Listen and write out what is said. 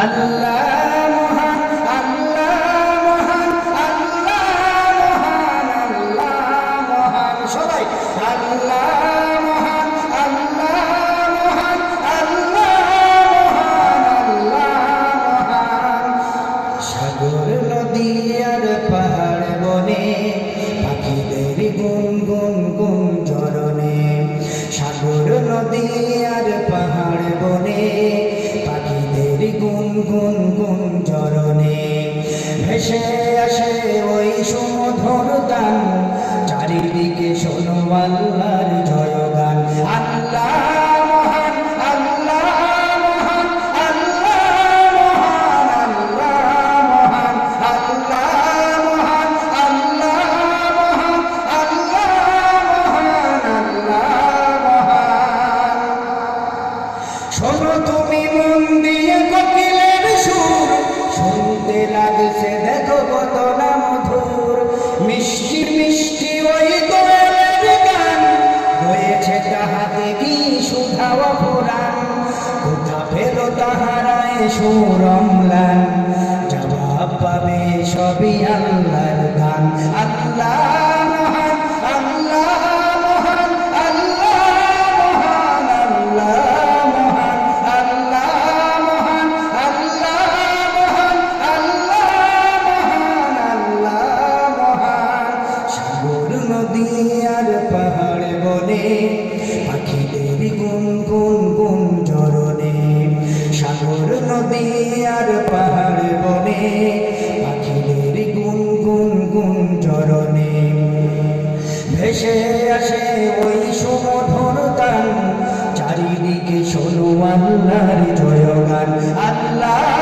আল্লাহ মহান, আল্লাহ মহান, আল্লাহ মহান, আল্লাহ মহান। সবাই আল্লাহ মহান, আল্লাহ মহান, আল্লাহ মহান, আল্লাহ মহান। সাগর নদী আর পাহাড় বনে পাখিদের গুনগুন গুঞ্জরণে, সাগর নদী আর পাহাড় বনে পাখিদের গুনগুন গুঞ্জরণে, ভেসে আসে ওই সুমধুর গান, চারিদিকে শোনো আল্লাহর জয়গান। আল্লাহ মহান, আল্লাহ মহান, আল্লাহ মহান, আল্লাহ মহান, আল্লাহ মহান, আল্লাহ মহান, আল্লাহ মহান। শোনো তুমি মন দিয়ে কোকিলের সুর, শুনতে লাগছে দেখো কত না মধুর, মিষ্টি মিষ্টি ওই দোয়েলের গান, হয়েছে তাহাতে কি সুধা অপরাণ, কোথা পেল তাহারায় সুর অম্লান, জবাব পাবে সবই আল্লাহর গান। আল্লাহ মহান, আল্লাহ মহান, আল্লাহ মহান, আল্লাহ মহান, আল্লাহ মহান, আল্লাহ মহান, আল্লাহ মহান, আল্লাহ মহান। সাগর নদী আর পাহাড় বনে পাখিদের গুনগুন গুঞ্জরণে, সাগর নদী আর পাহাড় বনে পাখিদের গুনগুন গুঞ্জরণে, ভেসে আসে ওই সুমধুর গান, চারিদিকে শোনো আল্লাহর জয়গান। আল্লাহ